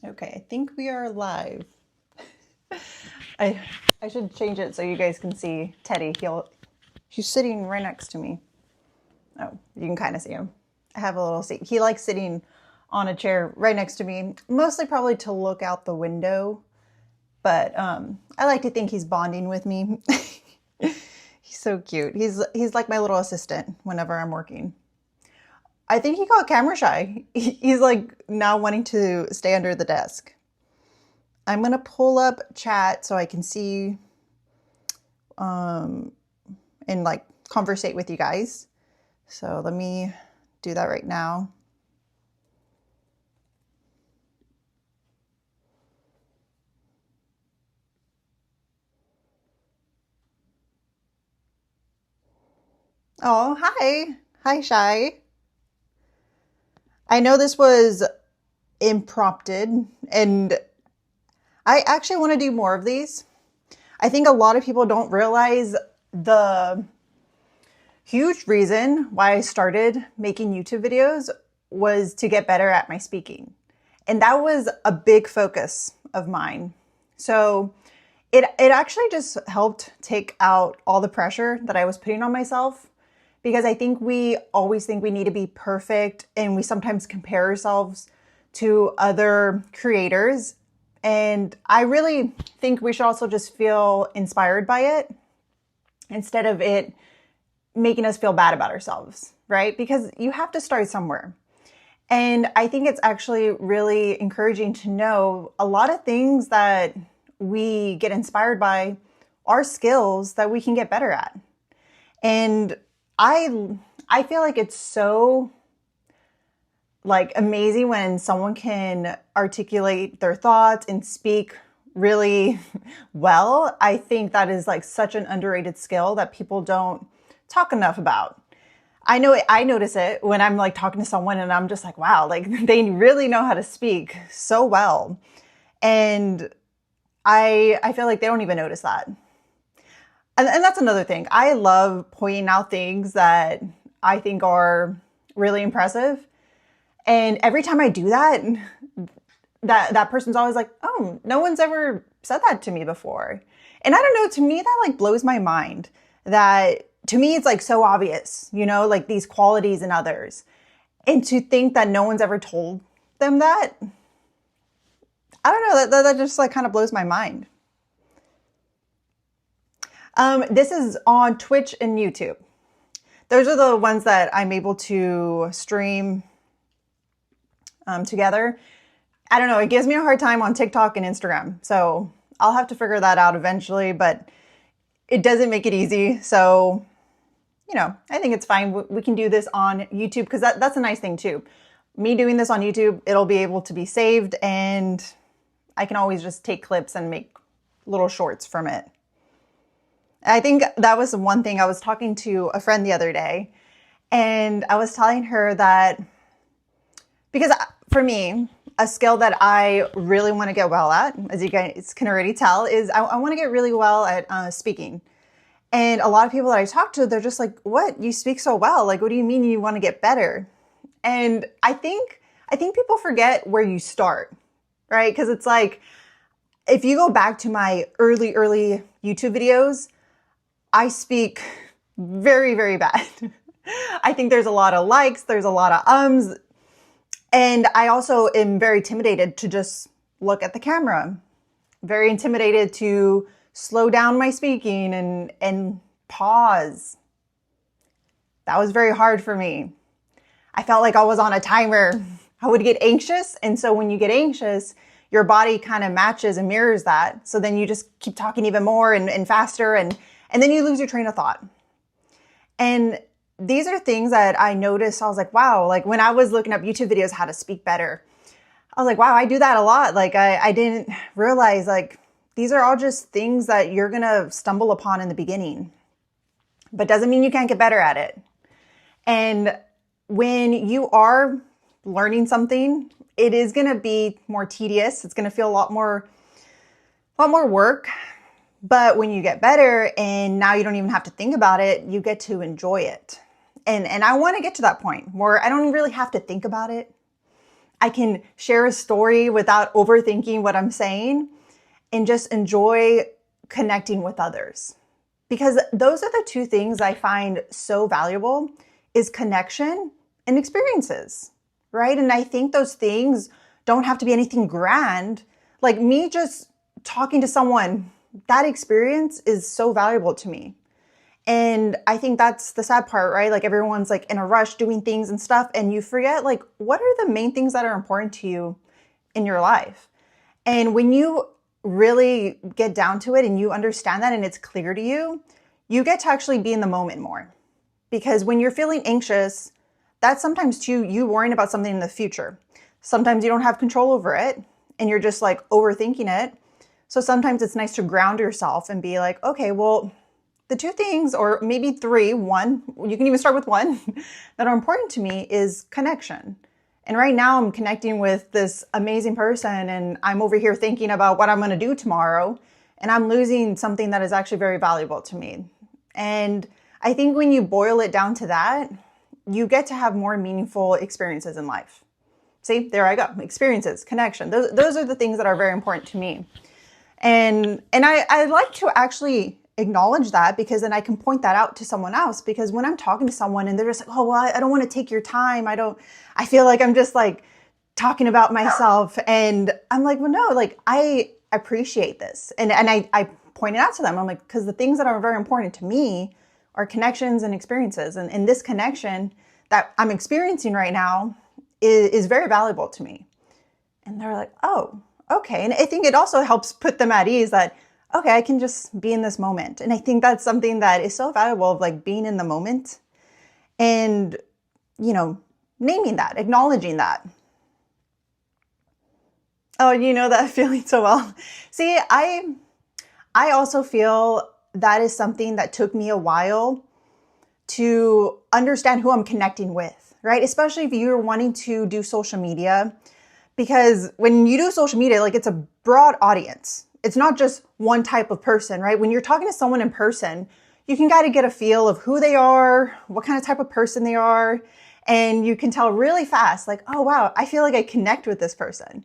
Okay, I think we are live. I I should change it so you guys can see Teddy. He's sitting right next to me. Oh, you can kind of see him. I have a little seat. He likes sitting on a chair right next to me, mostly probably to look out the window. But I like to think he's bonding with me. He's so cute. He's like my little assistant whenever I'm working. I think he got camera shy. He's like now wanting to stay under the desk. I'm gonna pull up chat so I can see and like conversate with you guys. So let me do that right now. Oh, hi. Hi, Shy. I know this was impromptu, and I actually want to do more of these. I think a lot of people don't realize the huge reason why I started making YouTube videos was to get better at my speaking. And that was a big focus of mine. So it actually just helped take out all the pressure that I was putting on myself, because I think we always think we need to be perfect, and we sometimes compare ourselves to other creators. And I really think we should also just feel inspired by it instead of it making us feel bad about ourselves, right? Because you have to start somewhere. And I think it's actually really encouraging to know a lot of things that we get inspired by are skills that we can get better at. And I feel like it's so like amazing when someone can articulate their thoughts and speak really well. I think that is like such an underrated skill that people don't talk enough about. I know I notice it when I'm like talking to someone and I'm just like, wow, like they really know how to speak so well. And I feel like they don't even notice that. And that's another thing. I love pointing out things that I think are really impressive. And every time I do that, that person's always like, oh, no one's ever said that to me before. And I don't know, to me, that like blows my mind. That to me, it's like so obvious, you know, like these qualities in others. And to think that no one's ever told them that, I don't know, that just like kind of blows my mind. This is on Twitch and YouTube. Those are the ones that I'm able to stream together. I don't know, it gives me a hard time on TikTok and Instagram. So I'll have to figure that out eventually, but it doesn't make it easy. So, you know, I think it's fine. We can do this on YouTube, because that's a nice thing too. Me doing this on YouTube, it'll be able to be saved, and I can always just take clips and make little shorts from it. I think that was one thing. I was talking to a friend the other day, and I was telling her that because for me, a skill that I really want to get well at, as you guys can already tell, is I want to get really well at speaking. And a lot of people that I talk to, they're just like, what? You speak so well. Like, what do you mean you want to get better? And I think people forget where you start, right? Because it's like, if you go back to my early YouTube videos, I speak very, very bad. I think there's a lot of likes, there's a lot of ums. And I also am very intimidated to just look at the camera. Very intimidated to slow down my speaking and pause. That was very hard for me. I felt like I was on a timer. I would get anxious. And so when you get anxious, your body kind of matches and mirrors that. So then you just keep talking even more and faster, and then you lose your train of thought. And these are things that I noticed. I was like, wow, like when I was looking up YouTube videos, how to speak better, I was like, wow, I do that a lot. Like I didn't realize like these are all just things that you're going to stumble upon in the beginning, but doesn't mean you can't get better at it. And when you are learning something, it is going to be more tedious. It's going to feel a lot more work. But when you get better and now you don't even have to think about it, you get to enjoy it. And I want to get to that point where I don't really have to think about it. I can share a story without overthinking what I'm saying and just enjoy connecting with others. Because those are the two things I find so valuable is connection and experiences, right? And I think those things don't have to be anything grand. Like me just talking to someone, that experience is so valuable to me. And I think that's the sad part, right? Like everyone's like in a rush doing things and stuff, and you forget like what are the main things that are important to you in your life. And when you really get down to it and you understand that and it's clear to you, you get to actually be in the moment more. Because when you're feeling anxious, that's sometimes too you worrying about something in the future. Sometimes you don't have control over it and you're just like overthinking it. So sometimes it's nice to ground yourself and be like, okay, well, the two things, or maybe three, one, you can even start with one, that are important to me is connection. And right now I'm connecting with this amazing person and I'm over here thinking about what I'm going to do tomorrow. And I'm losing something that is actually very valuable to me. And I think when you boil it down to that, you get to have more meaningful experiences in life. See, there I go. Experiences, connection. Those are the things that are very important to me. And I like to actually acknowledge that, because then I can point that out to someone else. Because when I'm talking to someone and they're just like, oh, well, I don't want to take your time. I feel like I'm just like talking about myself. And I'm like, well, no, like I appreciate this. And I point it out to them. I'm like, because the things that are very important to me are connections and experiences. And this connection that I'm experiencing right now is very valuable to me. And they're like, oh, okay. And I think it also helps put them at ease that, okay, I can just be in this moment. And I think that's something that is so valuable, of like being in the moment and, you know, naming that, acknowledging that. Oh, you know that feeling so well. See, I also feel that is something that took me a while to understand who I'm connecting with, right? Especially if you're wanting to do social media, because when you do social media, like it's a broad audience. It's not just one type of person, right? When you're talking to someone in person, you can kind of get a feel of who they are, what kind of type of person they are. And you can tell really fast, like, oh, wow, I feel like I connect with this person.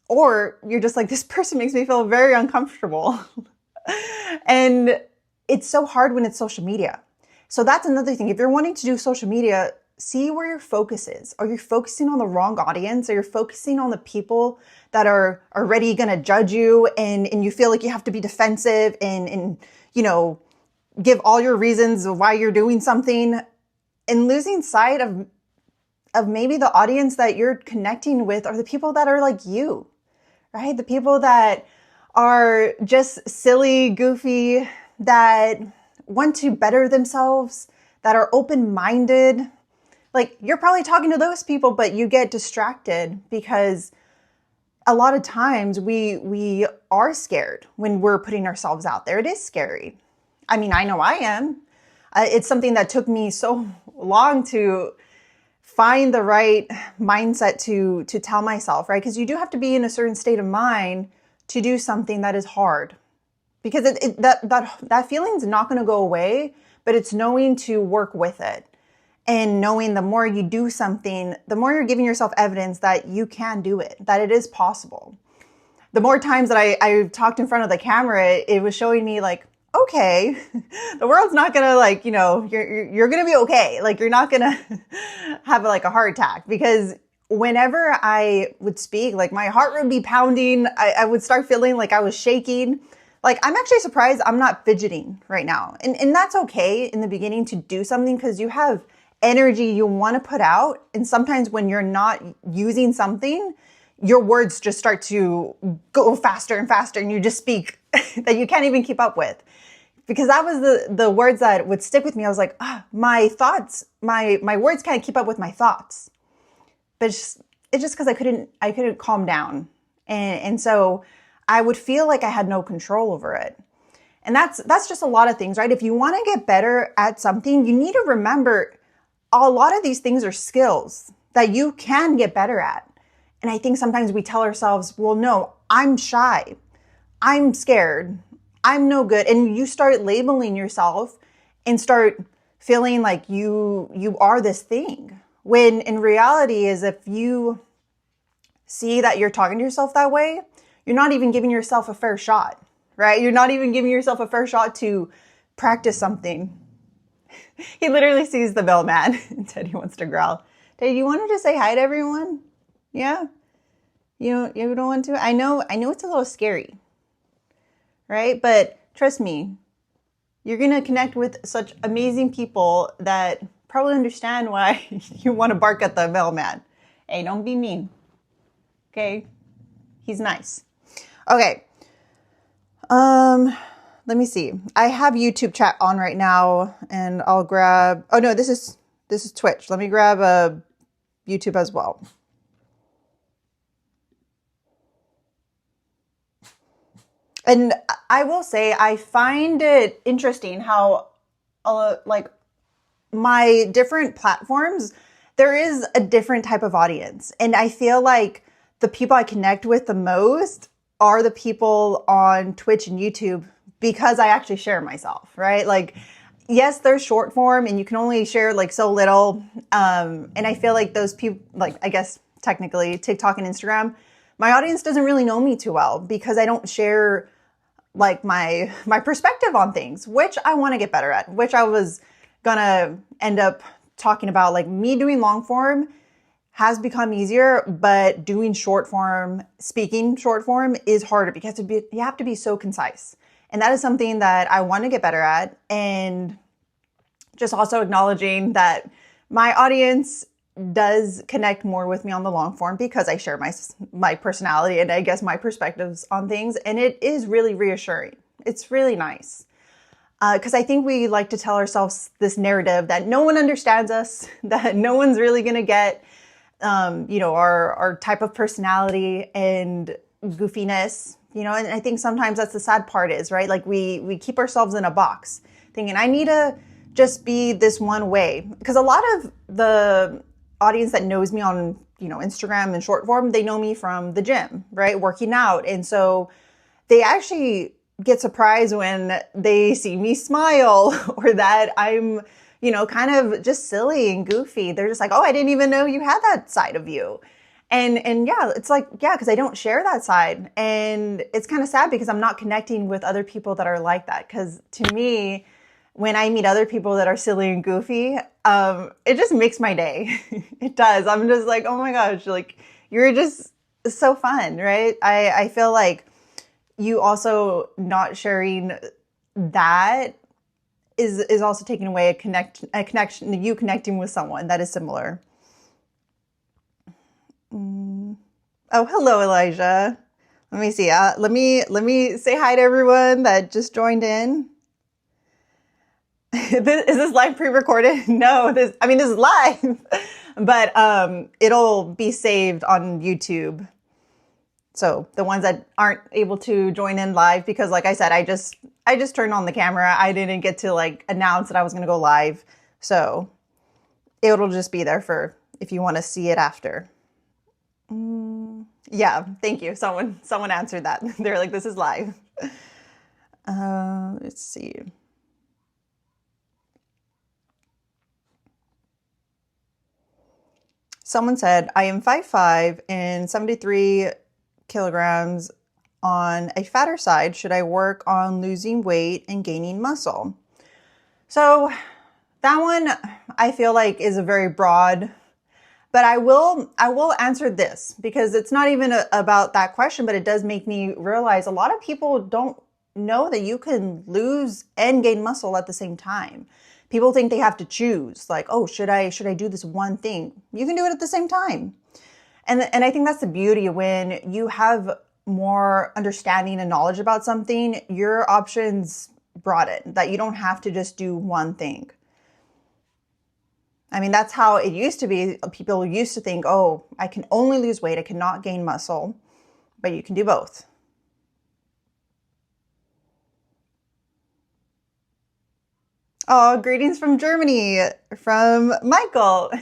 Or you're just like, this person makes me feel very uncomfortable. And it's so hard when it's social media. So that's another thing. If you're wanting to do social media, see where your focus is. Are you focusing on the wrong audience? Are you focusing on the people that are already going to judge you and you feel like you have to be defensive and you know, give all your reasons of why you're doing something, and losing sight of maybe the audience that you're connecting with are the people that are like you, right? The people that are just silly, goofy, that want to better themselves, that are open-minded. Like you're probably talking to those people, but you get distracted because a lot of times we are scared when we're putting ourselves out there. It is scary. I mean, I know I am. It's something that took me so long to find the right mindset to tell myself, right? Because you do have to be in a certain state of mind to do something that is hard. Because that feeling is not going to go away, but it's knowing to work with it. And knowing the more you do something, the more you're giving yourself evidence that you can do it, that it is possible. The more times that I talked in front of the camera, it was showing me like, okay, the world's not going to like, you know, you're going to be okay. Like you're not going to have like a heart attack, because whenever I would speak, like my heart would be pounding. I would start feeling like I was shaking. Like I'm actually surprised I'm not fidgeting right now. And that's okay in the beginning to do something, because you have energy you want to put out. And sometimes when you're not using something, your words just start to go faster and faster and you just speak that you can't even keep up with. Because that was the words that would stick with me. I was like, my thoughts, my words can't keep up with my thoughts. But it's just because I couldn't calm down. And so I would feel like I had no control over it. And that's just a lot of things, right? If you want to get better at something, you need to remember a lot of these things are skills that you can get better at. And I think sometimes we tell ourselves, well, no, I'm shy. I'm scared. I'm no good. And you start labeling yourself and start feeling like you are this thing. When in reality is if you see that you're talking to yourself that way, you're not even giving yourself a fair shot, right? You're not even giving yourself a fair shot to practice something. He literally sees the mailman and said he wants to growl. Hey, do you want to just say hi to everyone? Yeah? You don't want to? I know it's a little scary, right? But trust me, you're going to connect with such amazing people that probably understand why you want to bark at the mailman. Hey, don't be mean. Okay? He's nice. Okay. Let me see. I have YouTube chat on right now, and I'll grab, oh no, this is Twitch. Let me grab YouTube as well. And I will say, I find it interesting how, like, my different platforms, there is a different type of audience. And I feel like the people I connect with the most are the people on Twitch and YouTube, because I actually share myself, right? Like, yes, there's short form and you can only share like so little. And I feel like those people, like, I guess technically TikTok and Instagram, my audience doesn't really know me too well because I don't share like my perspective on things, which I want to get better at, which I was gonna end up talking about. Like, me doing long form has become easier, but doing short form, speaking short form is harder because you have to be so concise. And that is something that I want to get better at. And just also acknowledging that my audience does connect more with me on the long form because I share my personality and I guess my perspectives on things. And it is really reassuring. It's really nice. Because I think we like to tell ourselves this narrative that no one understands us, that no one's really going to get, our type of personality and goofiness, and I think sometimes that's the sad part is, right? Like we keep ourselves in a box thinking, I need to just be this one way. Because a lot of the audience that knows me on, Instagram and short form, they know me from the gym, right? Working out. And so they actually get surprised when they see me smile or that I'm, kind of just silly and goofy. They're just like, oh, I didn't even know you had that side of you. And yeah, it's like, yeah, because I don't share that side. And it's kind of sad because I'm not connecting with other people that are like that. Because to me, when I meet other people that are silly and goofy, it just makes my day. It does. I'm just like, oh my gosh, like, you're just so fun, right? I feel like you also not sharing that is also taking away a connection, you connecting with someone that is similar. Oh, hello, Elijah. Let me see. Let me say hi to everyone that just joined in. Is this live pre-recorded? No, this is live, but it'll be saved on YouTube. So the ones that aren't able to join in live, because like I said, I just turned on the camera. I didn't get to like announce that I was going to go live. So it'll just be there for if you want to see it after. Yeah, thank you. Someone answered that. They're like, this is live. Let's see. Someone said, I am 5'5" and 73 kilograms on a fatter side. Should I work on losing weight and gaining muscle? So that one I feel like is a very broad, but I will answer this because it's not even about that question, but it does make me realize a lot of people don't know that you can lose and gain muscle at the same time. People think they have to choose, like, oh, should I do this one thing? You can do it at the same time. And I think that's the beauty when you have more understanding and knowledge about something, your options broaden, that you don't have to just do one thing. I mean, that's how it used to be. People used to think, oh, I can only lose weight, I cannot gain muscle, but you can do both. Oh, greetings from Germany, from Michael.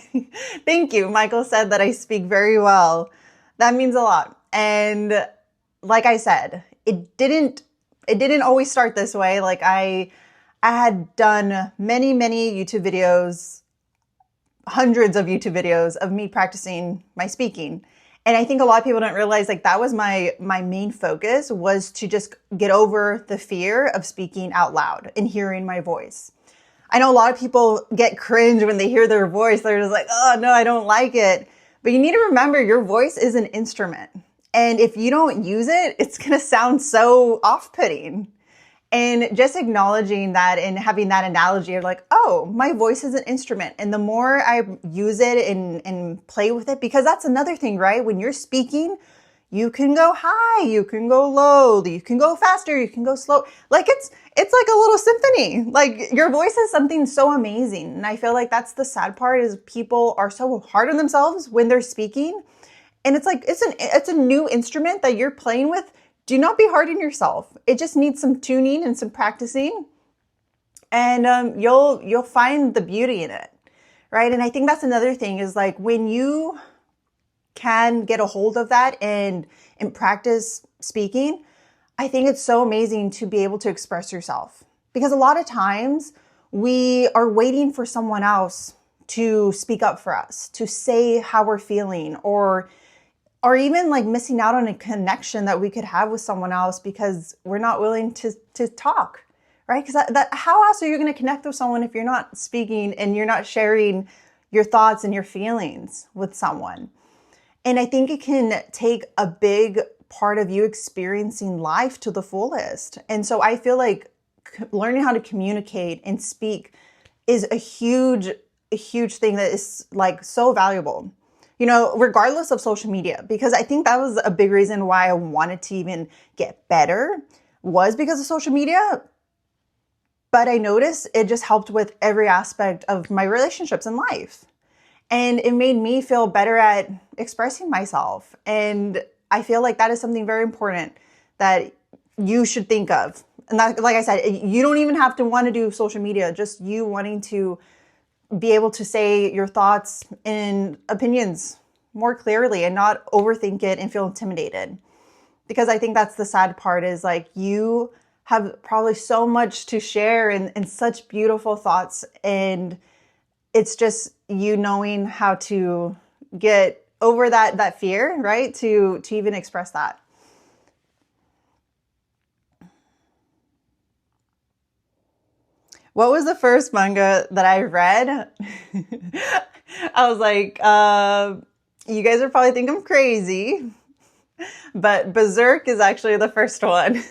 Thank you. Michael said that I speak very well. That means a lot. And like I said, it didn't always start this way. Like I had done many YouTube videos, hundreds of YouTube videos of me practicing my speaking. And I think a lot of people don't realize like that was my main focus, was to just get over the fear of speaking out loud and hearing my voice. I know a lot of people get cringe when they hear their voice. They're just like, oh no, I don't like it. But you need to remember your voice is an instrument. And if you don't use it, it's going to sound so off-putting. And just acknowledging that and having that analogy of like, oh, my voice is an instrument. And the more I use it and play with it, because that's another thing, right? When you're speaking, you can go high, you can go low, you can go faster, you can go slow. Like it's like a little symphony. Like your voice is something so amazing. And I feel like that's the sad part, is people are so hard on themselves when they're speaking. And it's like, it's a new instrument that you're playing with. Do not be hard on yourself. It just needs some tuning and some practicing, and you'll find the beauty in it, right? And I think that's another thing, is like when you can get a hold of that and practice speaking, I think it's so amazing to be able to express yourself. Because a lot of times we are waiting for someone else to speak up for us, to say how we're feeling, or even like missing out on a connection that we could have with someone else because we're not willing to talk, right? Because how else are you going to connect with someone if you're not speaking and you're not sharing your thoughts and your feelings with someone? And I think it can take a big part of you experiencing life to the fullest. And so I feel like learning how to communicate and speak is a huge thing that is like so valuable. You know, regardless of social media, because I think that was a big reason why I wanted to even get better, was because of social media. But I noticed it just helped with every aspect of my relationships in life. And it made me feel better at expressing myself. And I feel like that is something very important that you should think of. And that, like I said, you don't even have to want to do social media, just you wanting to be able to say your thoughts and opinions more clearly and not overthink it and feel intimidated. Because I think that's the sad part, is like you have probably so much to share and such beautiful thoughts. And it's just you knowing how to get over that fear, right? To even express that. What was the first manga that I read? I was like, you guys are probably think I'm crazy, but Berserk is actually the first one.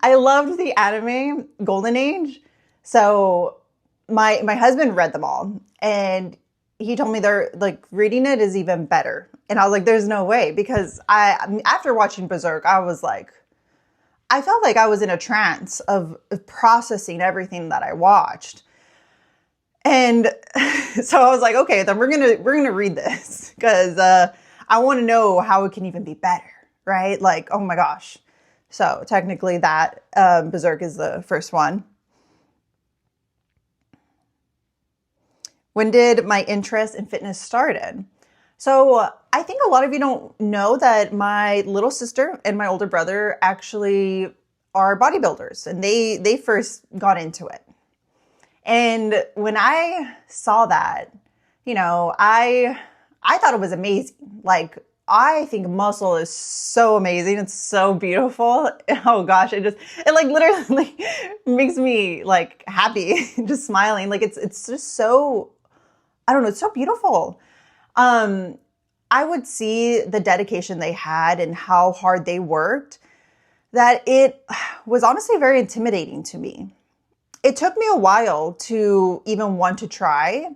I loved the anime Golden Age. So my husband read them all, and he told me they're like, reading it is even better. And I was like, there's no way, because after watching Berserk, I felt like I was in a trance of processing everything that I watched. And so I was like, okay, then we're gonna read this, because I want to know how it can even be better, right? Like, oh my gosh. So technically that Berserk is the first one. When did my interest in fitness started? So I think a lot of you don't know that my little sister and my older brother actually are bodybuilders, and they first got into it. And when I saw that, you know, I thought it was amazing. Like, I think muscle is so amazing. It's so beautiful. Oh gosh, it like literally makes me like happy, just smiling. Like it's just so, I don't know, it's so beautiful. I would see the dedication they had and how hard they worked, that it was honestly very intimidating to me. It took me a while to even want to try,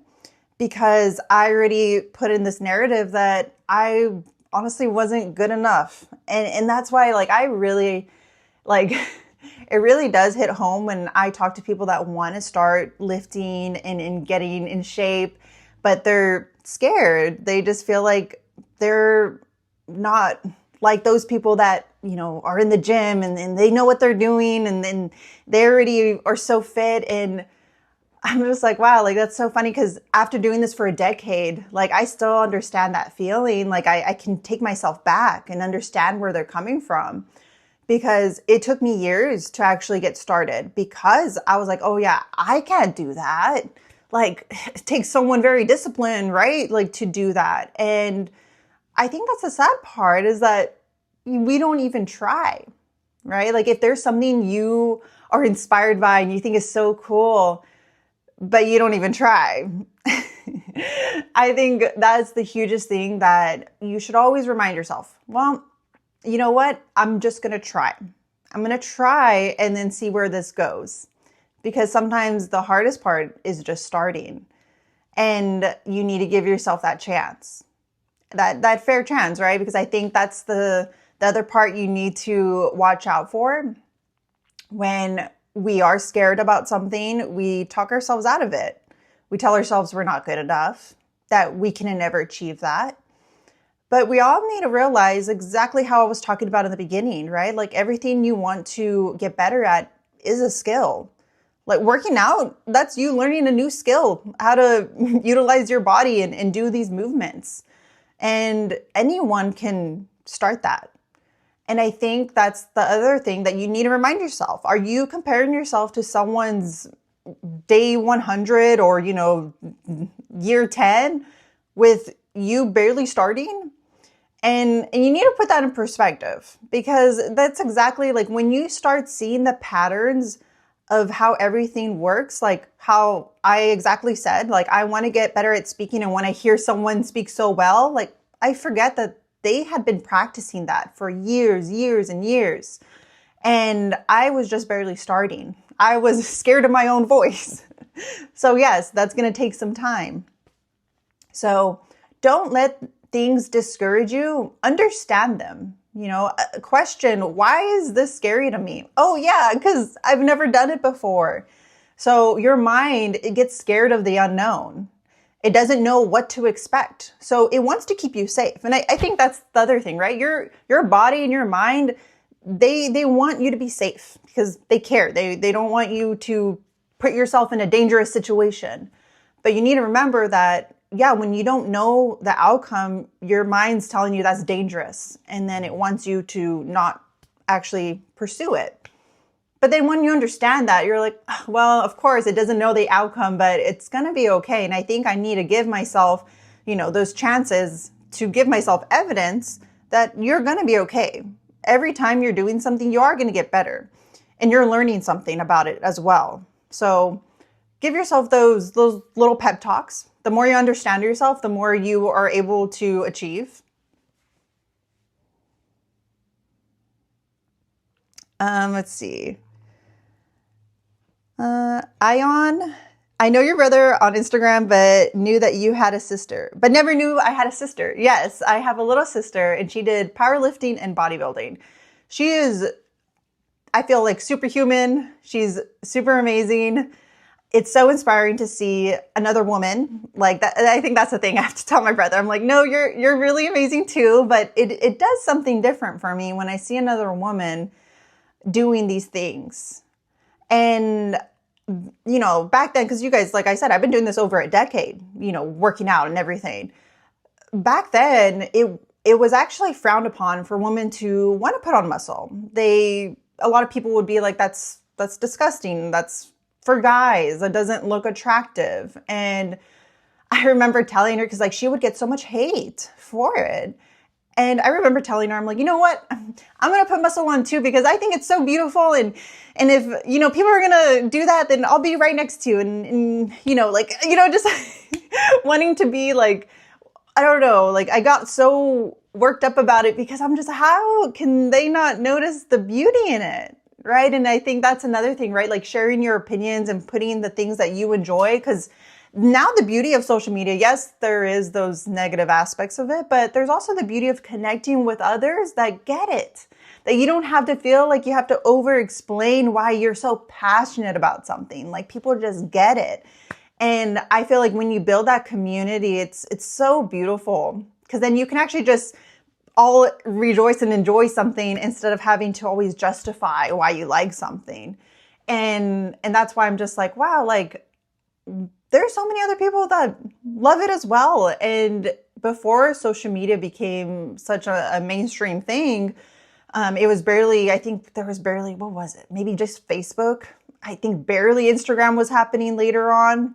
because I already put in this narrative that I honestly wasn't good enough. And that's why, like, I really, like, it really does hit home when I talk to people that want to start lifting and getting in shape, but they're scared. They just feel like they're not like those people that, you know, are in the gym and they know what they're doing, and then they already are so fit. And I'm just like, wow, like that's so funny, because after doing this for a decade, like I still understand that feeling. Like I can take myself back and understand where they're coming from, because it took me years to actually get started, because I was like, oh yeah, I can't do that. Like it takes someone very disciplined, right? Like to do that. And I think that's the sad part, is that we don't even try, right? Like if there's something you are inspired by and you think is so cool, but you don't even try. I think that's the hugest thing that you should always remind yourself. Well, you know what? I'm just going to try. I'm going to try and then see where this goes. Because sometimes the hardest part is just starting. And you need to give yourself that chance. That fair chance, right? Because I think that's the other part you need to watch out for. When we are scared about something, we talk ourselves out of it. We tell ourselves we're not good enough, that we can never achieve that. But we all need to realize exactly how I was talking about in the beginning, right? Like everything you want to get better at is a skill. Like working out, that's you learning a new skill, how to utilize your body and do these movements. And anyone can start that. And I think that's the other thing that you need to remind yourself. Are you comparing yourself to someone's day 100 or, year 10 with you barely starting? And you need to put that in perspective, because that's exactly like when you start seeing the patterns of how everything works, like how I exactly said, like I want to get better at speaking. And when I hear someone speak so well, like I forget that they had been practicing that for years and years. And I was just barely starting. I was scared of my own voice. So yes, that's going to take some time. So don't let things discourage you. Understand them. Question, why is this scary to me? Oh yeah, because I've never done it before. So your mind, it gets scared of the unknown. It doesn't know what to expect. So it wants to keep you safe. And I think that's the other thing, right? Your body and your mind, they want you to be safe because they care. They don't want you to put yourself in a dangerous situation. But you need to remember that, yeah, when you don't know the outcome, your mind's telling you that's dangerous. And then it wants you to not actually pursue it. But then when you understand that, you're like, well, of course, it doesn't know the outcome, but it's going to be okay. And I think I need to give myself, those chances to give myself evidence that you're going to be okay. Every time you're doing something, you are going to get better. And you're learning something about it as well. So give yourself those little pep talks. The more you understand yourself, the more you are able to achieve. Let's see. Ion, I know your brother on Instagram, but knew that you had a sister, but never knew I had a sister. Yes, I have a little sister, and she did powerlifting and bodybuilding. She is, I feel like, superhuman. She's super amazing. It's so inspiring to see another woman like that. I think that's the thing I have to tell my brother. I'm like, no, you're really amazing too. But it does something different for me when I see another woman doing these things. And, back then, because you guys, like I said, I've been doing this over a decade, working out and everything. Back then, it was actually frowned upon for women to want to put on muscle. A lot of people would be like, that's disgusting. That's for guys. That doesn't look attractive. And I remember telling her, because like she would get so much hate for it. And I remember telling her, I'm like, you know what? I'm going to put muscle on too, because I think it's so beautiful. And if, people are going to do that, then I'll be right next to you. And just wanting to be like, I don't know, like I got so worked up about it because I'm just, how can they not notice the beauty in it? Right. And I think that's another thing, right? Like sharing your opinions and putting the things that you enjoy, because now the beauty of social media, yes, there is those negative aspects of it, but there's also the beauty of connecting with others that get it, that you don't have to feel like you have to over explain why you're so passionate about something. Like people just get it. And I feel like when you build that community, it's so beautiful, because then you can actually just all rejoice and enjoy something instead of having to always justify why you like something. And that's why I'm just like, wow, like there's so many other people that love it as well. And before social media became such a mainstream thing, it was barely, I think there was barely, what was it? Maybe just Facebook. I think barely Instagram was happening later on.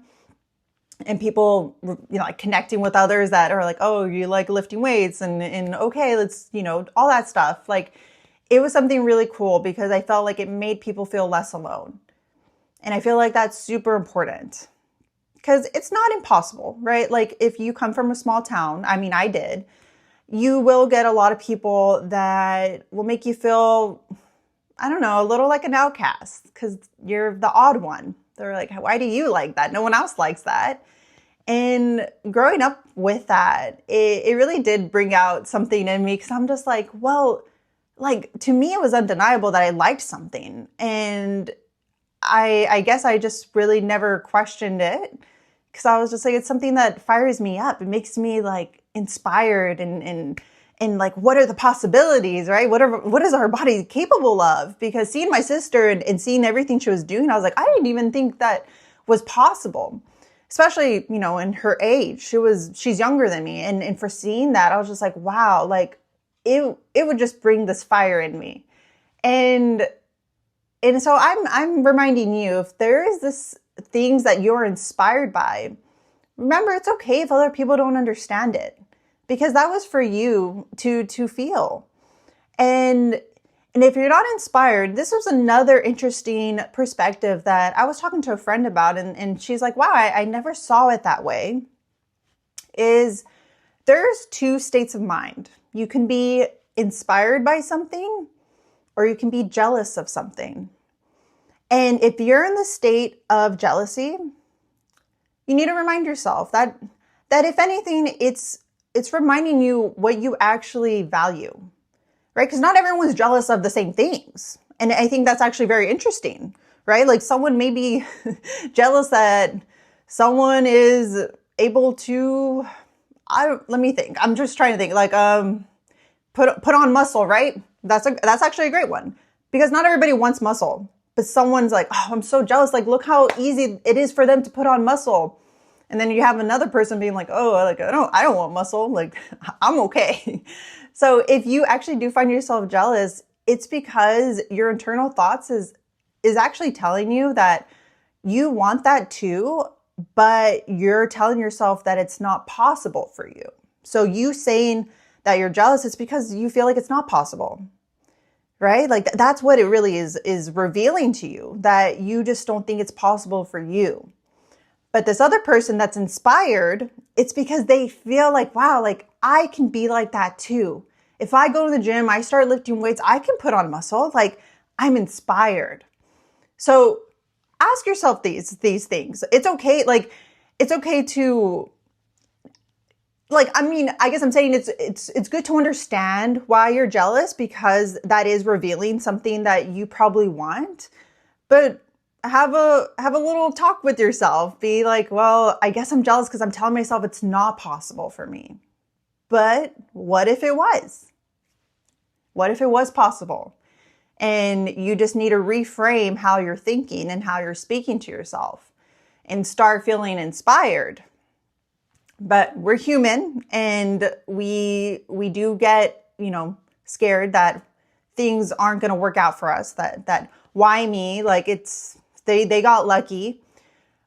and people, like connecting with others that are like, oh, you like lifting weights and okay, let's, all that stuff. Like it was something really cool because I felt like it made people feel less alone. And I feel like that's super important because it's not impossible, right? Like if you come from a small town, I mean, I did, you will get a lot of people that will make you feel, I don't know, a little like an outcast because you're the odd one. They're like, why do you like that? No one else likes that. And growing up with that, it really did bring out something in me because I'm just like, well, like to me, it was undeniable that I liked something. And I guess I just really never questioned it because I was just like, it's something that fires me up. It makes me like inspired and like, what are the possibilities, right? What is our body capable of? Because seeing my sister and seeing everything she was doing, I was like, I didn't even think that was possible. Especially, in her age, she's younger than me. And for seeing that, I was just like, wow, like it would just bring this fire in me. And so I'm reminding you, if there is this things that you're inspired by, remember it's okay if other people don't understand it because that was for you to feel. And if you're not inspired, this was another interesting perspective that I was talking to a friend about, and she's like, wow, I never saw it that way. Is there's two states of mind. You can be inspired by something or you can be jealous of something. And if you're in the state of jealousy, you need to remind yourself that if anything, it's reminding you what you actually value. Right? Because not everyone's jealous of the same things. And I think that's actually very interesting, right? Like someone may be jealous that someone is able to, let me think. I'm just trying to think like, put on muscle, right? That's actually a great one because not everybody wants muscle, but someone's like, oh, I'm so jealous. Like, look how easy it is for them to put on muscle. And then you have another person being like, oh, like, I don't want muscle. Like, I'm okay. So if you actually do find yourself jealous, it's because your internal thoughts is actually telling you that you want that too, but you're telling yourself that it's not possible for you. So you saying that you're jealous, it's because you feel like it's not possible, right? Like that's what it really is revealing to you, that you just don't think it's possible for you. But this other person that's inspired, it's because they feel like, wow, like I can be like that too. If I go to the gym, I start lifting weights, I can put on muscle. Like I'm inspired. So ask yourself these things. It's okay. Like it's okay to, like, I mean, I guess I'm saying it's good to understand why you're jealous because that is revealing something that you probably want. But have a little talk with yourself. Be like, well, I guess I'm jealous because I'm telling myself it's not possible for me. But what if it was? What if it was possible? And you just need to reframe how you're thinking and how you're speaking to yourself and start feeling inspired. But we're human and we do get, scared that things aren't going to work out for us, that why me? Like they got lucky.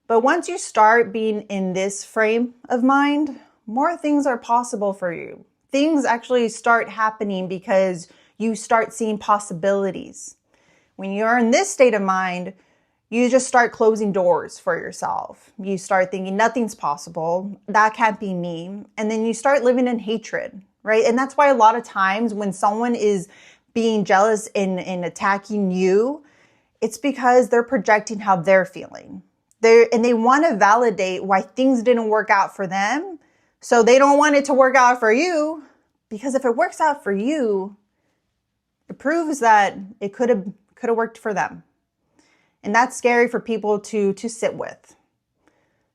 But once you start being in this frame of mind, more things are possible for you. Things actually start happening because you start seeing possibilities. When you're in this state of mind, you just start closing doors for yourself. You start thinking nothing's possible. That can't be me. And then you start living in hatred, right? And that's why a lot of times when someone is being jealous and attacking you, it's because they're projecting how they're feeling. They want to validate why things didn't work out for them. So they don't want it to work out for you, because if it works out for you, it proves that it could have worked for them. And that's scary for people to sit with.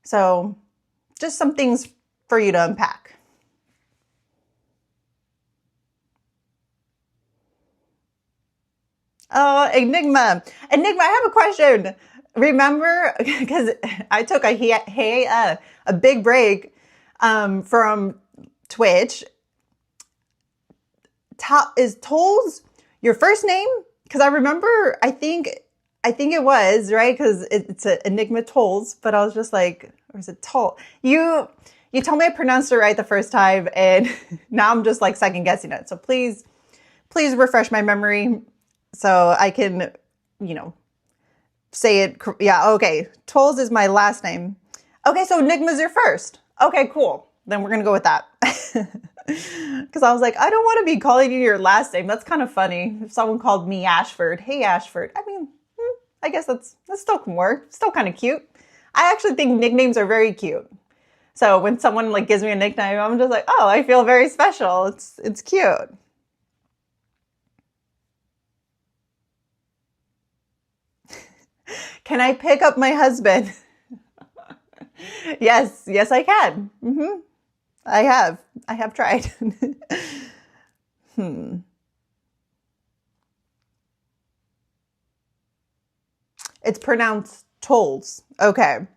So just some things for you to unpack. Oh, Enigma, I have a question. Remember, because I took a big break from Twitch. Is Tolls your first name? Because I remember, I think it was, right? Because it's a Enigma Tolls, but I was just like, or is it Toll? You told me I pronounced it right the first time, and now I'm just like second guessing it. So please refresh my memory so I can, say it. Yeah, okay. Tolls is my last name. Okay, so Nigma's your first. Okay, cool. Then we're going to go with that. Because I was like, I don't want to be calling you your last name. That's kind of funny. If someone called me Ashford, hey Ashford. I mean, I guess that still can work. Still kind of cute. I actually think nicknames are very cute. So when someone like gives me a nickname, I'm just like, oh, I feel very special. It's cute. Can I pick up my husband? Yes, I can. I have tried. It's pronounced Tolls. Okay.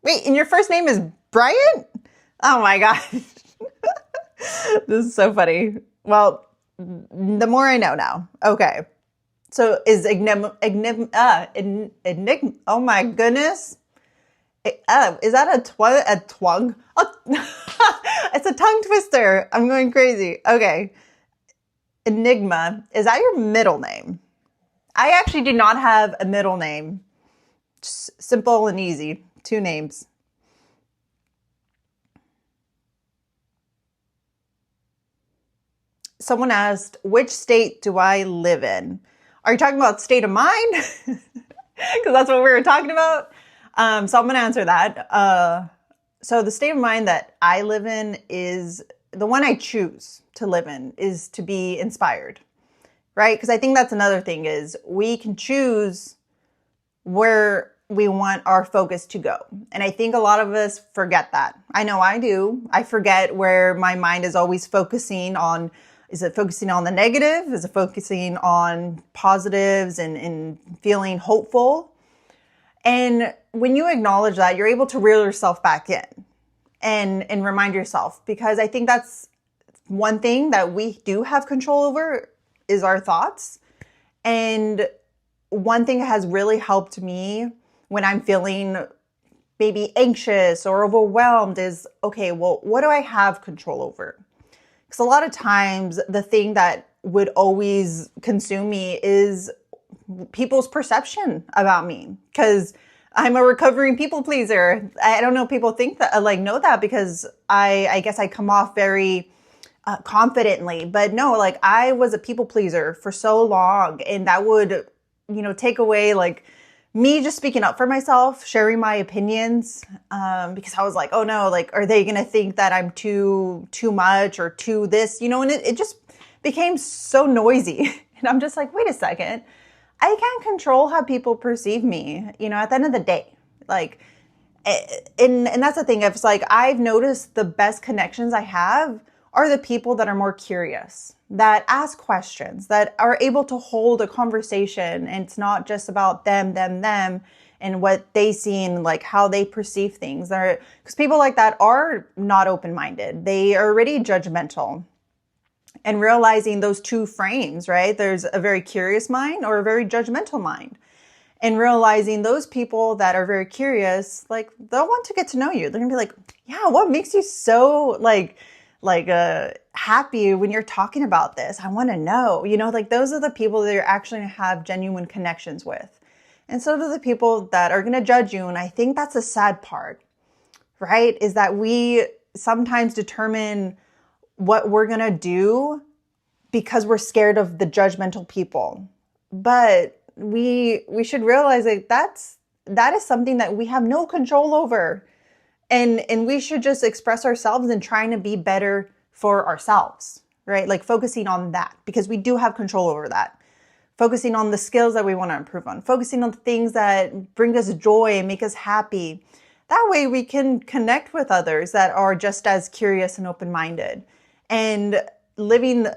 Wait, and your first name is Brian? Oh my gosh. This is so funny. Well, the more I know now. Okay. So is oh my goodness. Is that a twang? Oh, it's a tongue twister. I'm going crazy. Okay. Enigma. Is that your middle name? I actually do not have a middle name. Just simple and easy. 2 names. Someone asked, which state do I live in? Are you talking about state of mind? Because that's what we were talking about. So I'm going to answer that. So the state of mind that I live in is the one I choose to live in is to be inspired, right? Because I think that's another thing is we can choose where we want our focus to go. And I think a lot of us forget that. I know I do. I forget where my mind is always focusing on. Is it focusing on the negative? Is it focusing on positives and feeling hopeful? And when you acknowledge that, you're able to reel yourself back in and remind yourself, because I think that's one thing that we do have control over is our thoughts. And one thing that has really helped me when I'm feeling maybe anxious or overwhelmed is, okay, well, what do I have control over? Because a lot of times the thing that would always consume me is people's perception about me, because I'm a recovering people pleaser. I don't know if people think that, know that, because I guess I come off very confidently, but no, I was a people pleaser for so long, and that would, take away me just speaking up for myself, sharing my opinions, because I was like, oh no, are they going to think that I'm too much or too this, and it just became so noisy. And I'm just like, wait a second, I can't control how people perceive me, at the end of the day, and that's the thing. It's I've noticed the best connections I have are the people that are more curious, that ask questions, that are able to hold a conversation. And it's not just about them, and what they see and how they perceive things. Because people like that are not open-minded. They are already judgmental. And realizing those 2 frames, right? There's a very curious mind or a very judgmental mind. And realizing those people that are very curious, they'll want to get to know you. They're gonna be like, yeah, what makes you so happy when you're talking about this? I want to know, those are the people that you're actually going to have genuine connections with. And so do the people that are going to judge you. And I think that's a sad part, right? Is that we sometimes determine what we're going to do because we're scared of the judgmental people. But we should realize that is something that we have no control over. And we should just express ourselves and trying to be better for ourselves, right? Focusing on that, because we do have control over that. Focusing on the skills that we want to improve on, focusing on the things that bring us joy and make us happy. That way we can connect with others that are just as curious and open-minded. And living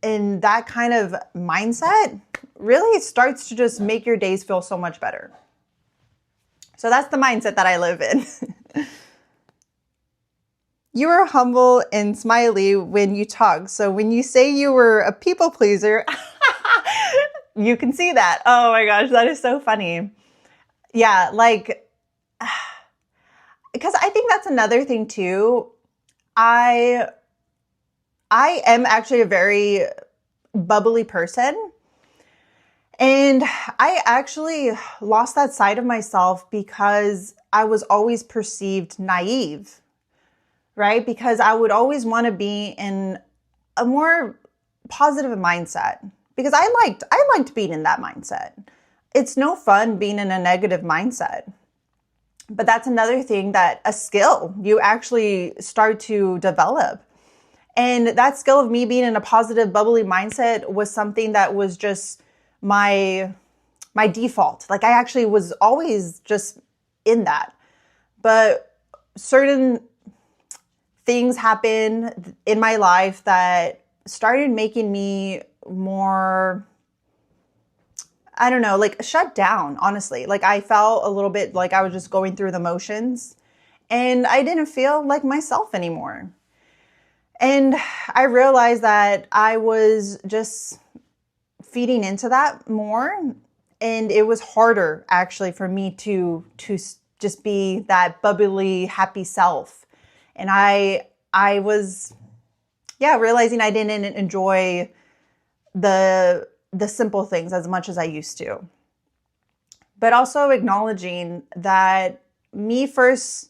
in that kind of mindset really starts to just make your days feel so much better. So that's the mindset that I live in. You were humble and smiley when you talk. So when you say you were a people pleaser, you can see that. Oh my gosh, that is so funny. Yeah, because I think that's another thing too. I I am actually a very bubbly person. And I actually lost that side of myself because I was always perceived naive, right? Because I would always want to be in a more positive mindset because I liked being in that mindset. It's no fun being in a negative mindset. But that's another thing, that a skill you actually start to develop. And that skill of me being in a positive, bubbly mindset was something that was just my my default. Like I actually was always just in that. But certain things happen in my life that started making me more, I don't know, like shut down, honestly. Like I felt a little bit like I was just going through the motions and I didn't feel like myself anymore. And I realized that I was just feeding into that more, and it was harder actually for me to just be that bubbly happy self. And I was, yeah, realizing I didn't enjoy the simple things as much as I used to. But also acknowledging that me first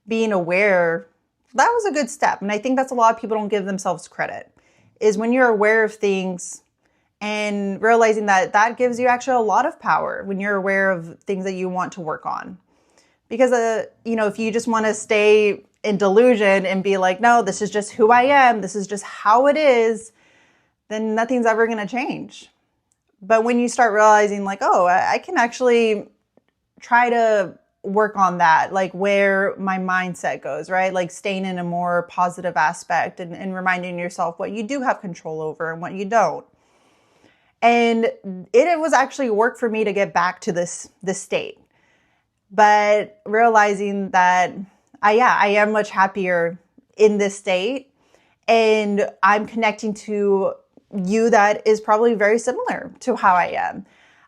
being aware, that was a good step. And I think that's a lot of people don't give themselves credit, is when you're aware of things and realizing that that gives you actually a lot of power when you're aware of things that you want to work on. Because, if you just want to stay in delusion and be like, no, this is just who I am, this is just how it is, then nothing's ever going to change. But when you start realizing like, oh, I can actually try to work on that, like where my mindset goes, right? Like staying in a more positive aspect and reminding yourself what you do have control over and what you don't. And it was actually work for me to get back to this state. But realizing that I am much happier in this state, and I'm connecting to you that is probably very similar to how I am.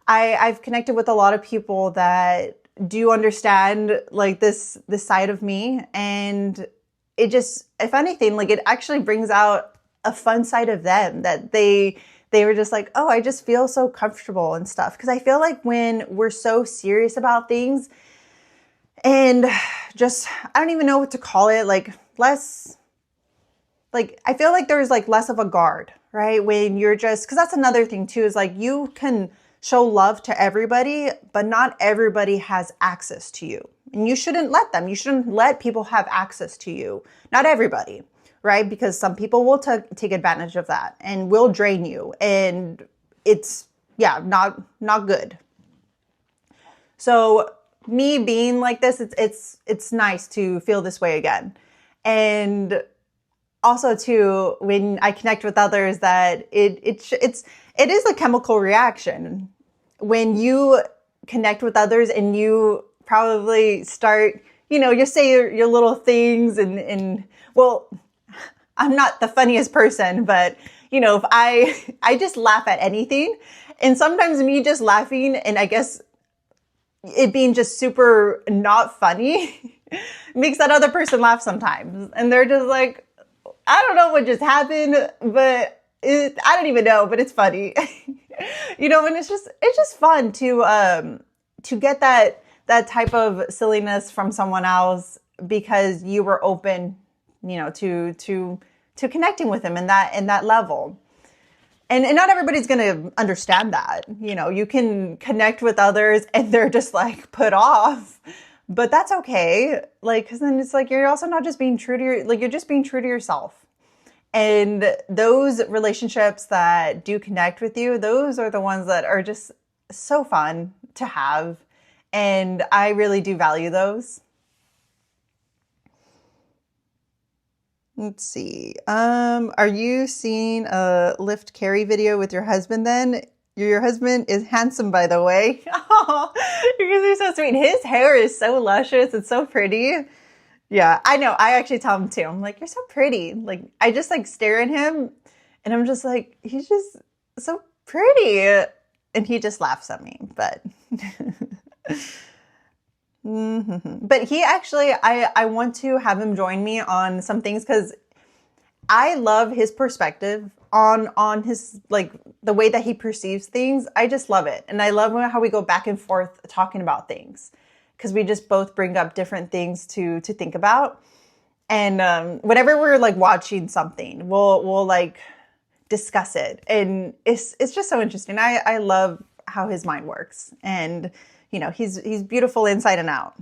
I've connected with a lot of people that do understand like this side of me, and it just, if anything, like it actually brings out a fun side of them, that they were just like, oh, I just feel so comfortable and stuff. Because I feel like when we're so serious about things and just, I don't even know what to call it, like less, like I feel like there's like less of a guard, right? When you're just, because that's another thing too, is like you can show love to everybody, but not everybody has access to you. And you shouldn't let them. You shouldn't let people have access to you. Not everybody, right? Because some people will take advantage of that and will drain you. And it's, yeah, not good. So me being like this, it's nice to feel this way again. And also too, when I connect with others, that it is a chemical reaction. When you connect with others and you probably start, you say your little things and well, I'm not the funniest person, but if I just laugh at anything, and sometimes me just laughing and I guess it being just super not funny makes that other person laugh sometimes. And they're just like, I don't know what just happened, but I don't even know, but it's funny. And it's just fun to get that type of silliness from someone else because you were open, to connecting with them in that level. And not everybody's going to understand that. You can connect with others and they're just like put off, but that's okay. Like, cause then it's like, you're also not just being true to you're just being true to yourself. And those relationships that do connect with you, those are the ones that are just so fun to have. And I really do value those. Let's see. Are you seeing a lift carry video with your husband then? Your husband is handsome, by the way. Oh, you guys are so sweet. His hair is so luscious. It's so pretty. Yeah, I know. I actually tell him too. I'm like, you're so pretty. Like, I just like stare at him and I'm just like, he's just so pretty. And he just laughs at me. But But he actually, I want to have him join me on some things because I love his perspective on his, like, the way that he perceives things. I just love it. And I love how we go back and forth talking about things because we just both bring up different things to think about. And whenever we're like watching something, we'll like discuss it. And it's just so interesting. I love how his mind works. And he's beautiful inside and out.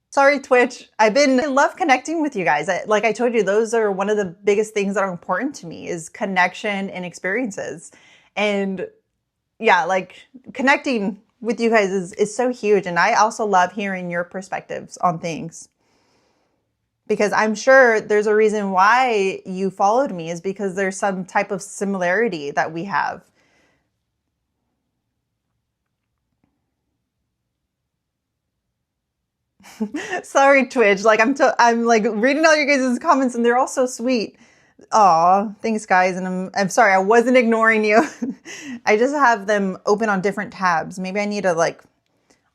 Sorry, Twitch. I love connecting with you guys. Like I told you, those are one of the biggest things that are important to me is connection and experiences. And yeah, like connecting with you guys is so huge. And I also love hearing your perspectives on things. Because I'm sure there's a reason why you followed me is because there's some type of similarity that we have. Sorry, Twitch. Like I'm like reading all your guys' comments and they're all so sweet. Aw, thanks guys. And I'm sorry, I wasn't ignoring you. I just have them open on different tabs. Maybe I need to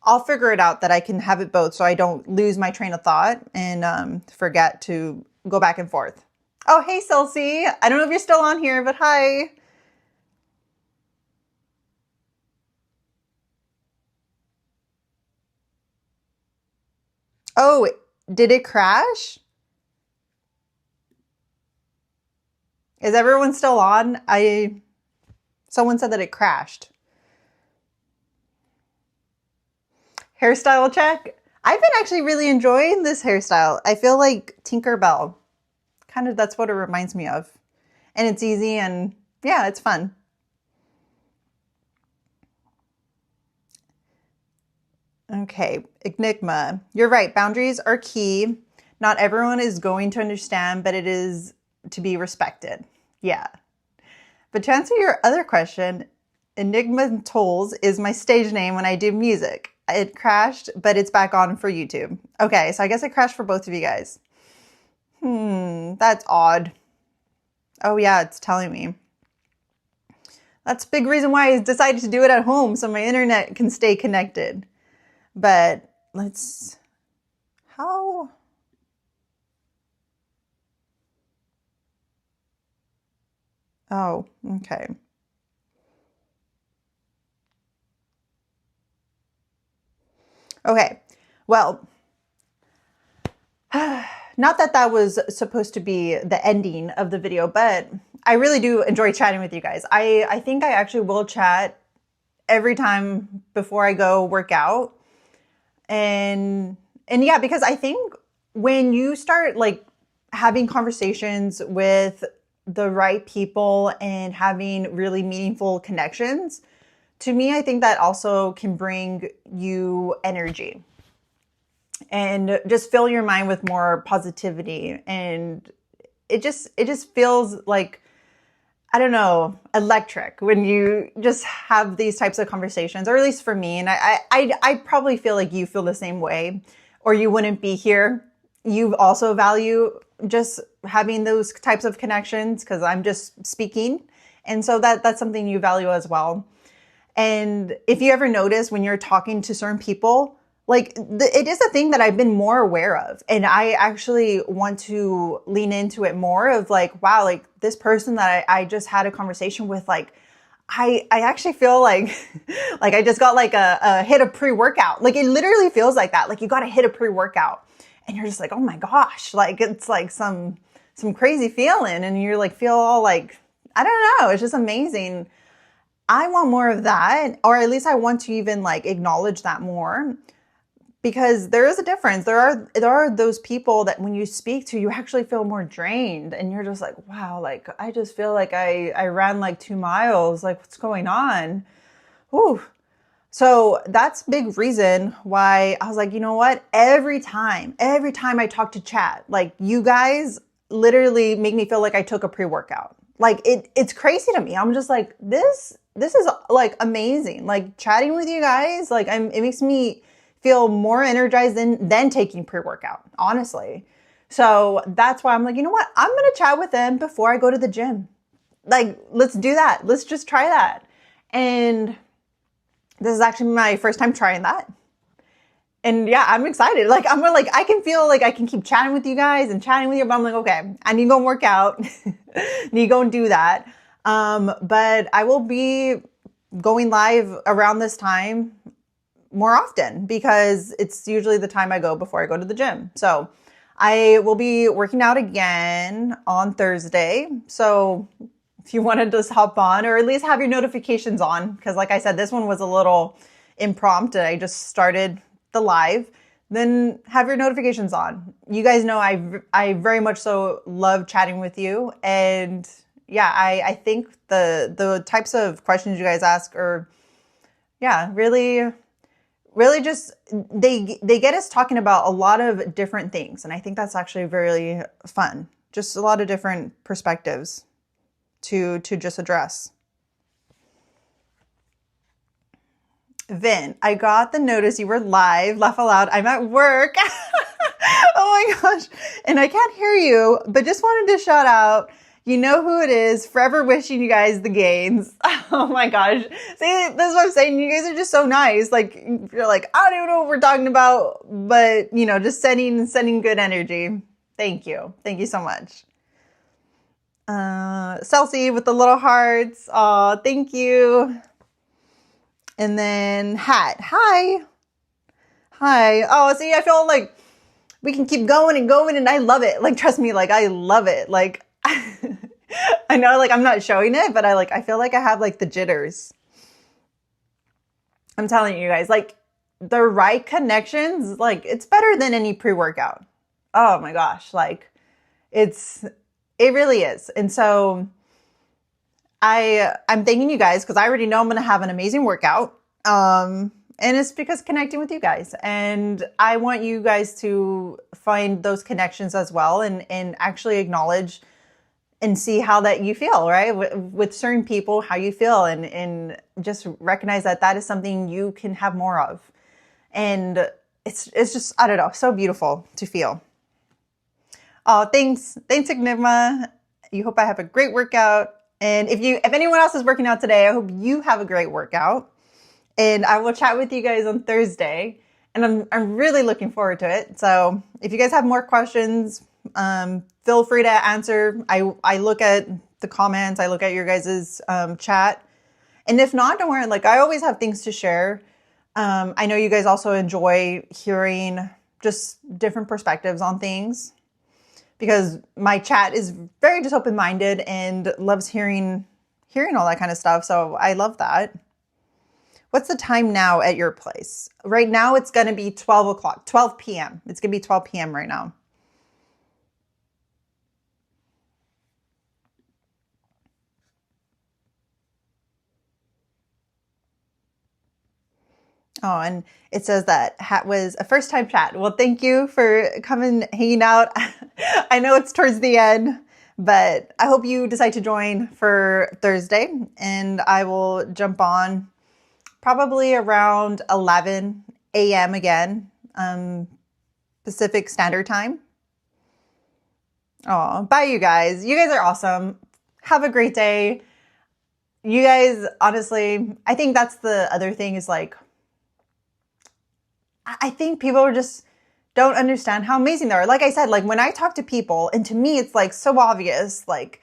I'll figure it out that I can have it both so I don't lose my train of thought and forget to go back and forth. Oh, hey, Celsi. I don't know if you're still on here, but hi. Oh, did it crash? Is everyone still on? Someone said that it crashed. Hairstyle check. I've been actually really enjoying this hairstyle. I feel like Tinkerbell. Kind of, that's what it reminds me of. And it's easy and yeah, it's fun. Okay, Enigma. You're right. Boundaries are key. Not everyone is going to understand, but it is to be respected. Yeah. But to answer your other question, Enigma Tolls is my stage name when I do music. It crashed, but it's back on for YouTube. Okay, so I guess it crashed for both of you guys. That's odd. Oh yeah, it's telling me. That's a big reason why I decided to do it at home so my internet can stay connected. But how? Oh, okay. Okay, well, not that that was supposed to be the ending of the video, but I really do enjoy chatting with you guys. I think I actually will chat every time before I go work out. And yeah, because I think when you start having conversations with the right people and having really meaningful connections, to me, I think that also can bring you energy and just fill your mind with more positivity. And it just feels like, I don't know, electric when you just have these types of conversations, or at least for me. And I probably feel like you feel the same way, or you wouldn't be here. You also value just having those types of connections because I'm just speaking. And so that's something you value as well. And if you ever notice when you're talking to certain people, it is a thing that I've been more aware of. And I actually want to lean into it more of wow, this person that I just had a conversation with, I actually feel like I just got a hit of pre-workout. It literally feels like that. You got a hit of pre-workout and you're just oh my gosh, it's some crazy feeling. And you're feel all I don't know. It's just amazing. I want more of that, or at least I want to even acknowledge that more. Because there is a difference. There are those people that when you speak to, you actually feel more drained and you're just wow, I just feel like I ran 2 miles. What's going on? Ooh. So that's big reason why I was you know what? Every time I talk to chat, you guys literally make me feel like I took a pre-workout. It's crazy to me. I'm just this is amazing. Chatting with you guys, it makes me feel more energized than taking pre-workout, honestly. So that's why I'm you know what? I'm going to chat with them before I go to the gym. Let's do that. Let's just try that. And this is actually my first time trying that. And yeah, I'm excited. Like, I can feel like I can keep chatting with you guys and chatting with you, but I'm like, okay, I need to go and work out. Need to go and do that. But I will be going live around this time more often because it's usually the time I go before I go to the gym. So I will be working out again on Thursday. So if you want to just hop on or at least have your notifications on, because like I said, this one was a little impromptu. I just started the live, then have your notifications on. You guys know I very much so love chatting with you. And yeah, I think the types of questions you guys ask are, yeah, really just, they get us talking about a lot of different things. And I think that's actually really fun. Just a lot of different perspectives to just address. Vin, I got the notice you were live. Laugh aloud. I'm at work. Oh my gosh. And I can't hear you, but just wanted to shout out. You know who it is. Forever wishing you guys the gains. Oh my gosh. See, this is what I'm saying. You guys are just so nice. Like, you're like, I don't know what we're talking about, but you know, just sending good energy. Thank you. Thank you so much. Celsi with the little hearts. Oh, thank you. And then Hat. Hi. Hi. Oh, see, I feel like we can keep going and going and I love it. Like, trust me, like, I love it. Like, I know, like, I'm not showing it, but I feel like I have like the jitters. I'm telling you guys, like, the right connections, like, it's better than any pre-workout. Oh my gosh. Like, it really is. And so I'm thanking you guys because I already know I'm going to have an amazing workout. And it's because connecting with you guys, and I want you guys to find those connections as well and actually acknowledge and see how that you feel, right? With certain people, how you feel, and just recognize that is something you can have more of. And it's just, I don't know, so beautiful to feel. Oh, thanks, Enigma. You hope I have a great workout. And if anyone else is working out today, I hope you have a great workout. And I will chat with you guys on Thursday. And I'm really looking forward to it. So if you guys have more questions, feel free to answer. I look at the comments. I look at your guys' chat. And if not, don't worry. Like, I always have things to share. I know you guys also enjoy hearing just different perspectives on things, because my chat is very just open-minded and loves hearing all that kind of stuff. So I love that. What's the time now at your place? Right now, it's going to be 12 p.m. It's going to be 12 p.m. right now. Oh, and it says that Hat was a first-time chat. Well, thank you for coming, hanging out. I know it's towards the end, but I hope you decide to join for Thursday, and I will jump on probably around 11 a.m. again, Pacific Standard Time. Oh, bye, you guys. You guys are awesome. Have a great day. You guys, honestly, I think that's the other thing is like, I think people are just don't understand how amazing they are. Like I said, like when I talk to people, and to me, it's like so obvious, like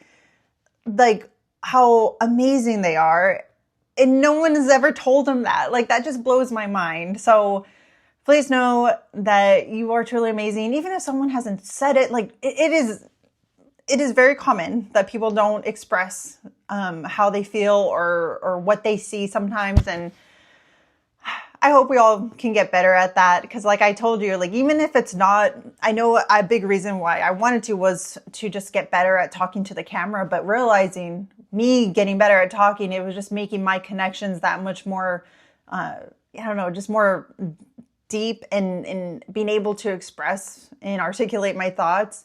how amazing they are. And no one has ever told them that. Like, that just blows my mind. So please know that you are truly amazing. Even if someone hasn't said it, like it is very common that people don't express how they feel or what they see sometimes. And I hope we all can get better at that. Because like I told you, like even if it's not, I know a big reason why I wanted to was to just get better at talking to the camera, but realizing me getting better at talking, it was just making my connections that much more, I don't know, just more deep and being able to express and articulate my thoughts.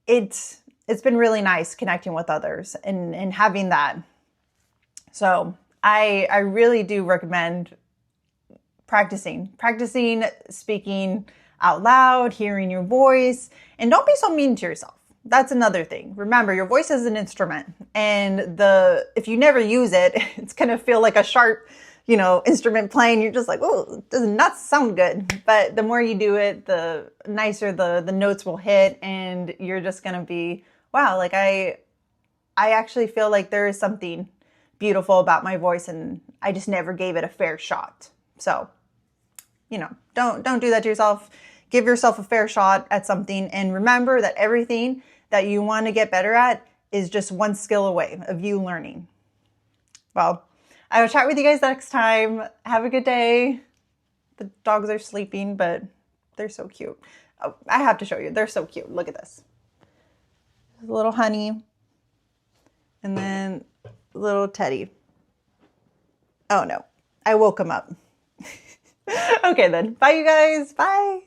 It's been really nice connecting with others and having that. So I really do recommend practicing speaking out loud, hearing your voice, and don't be so mean to yourself. That's another thing. Remember, your voice is an instrument, and if you never use it, it's going to feel like a sharp instrument playing, you're just like, oh, it does not sound good. But the more you do it, the nicer the notes will hit, and you're just going to be, wow, like I actually feel like there is something beautiful about my voice, and I just never gave it a fair shot. So, don't do that to yourself. Give yourself a fair shot at something, and remember that everything that you want to get better at is just one skill away of you learning. Well, I will chat with you guys next time. Have a good day. The dogs are sleeping, but they're so cute. Oh, I have to show you. They're so cute. Look at this. Little Honey. And then little Teddy. Oh no, I woke him up. Okay then. Bye you guys. Bye.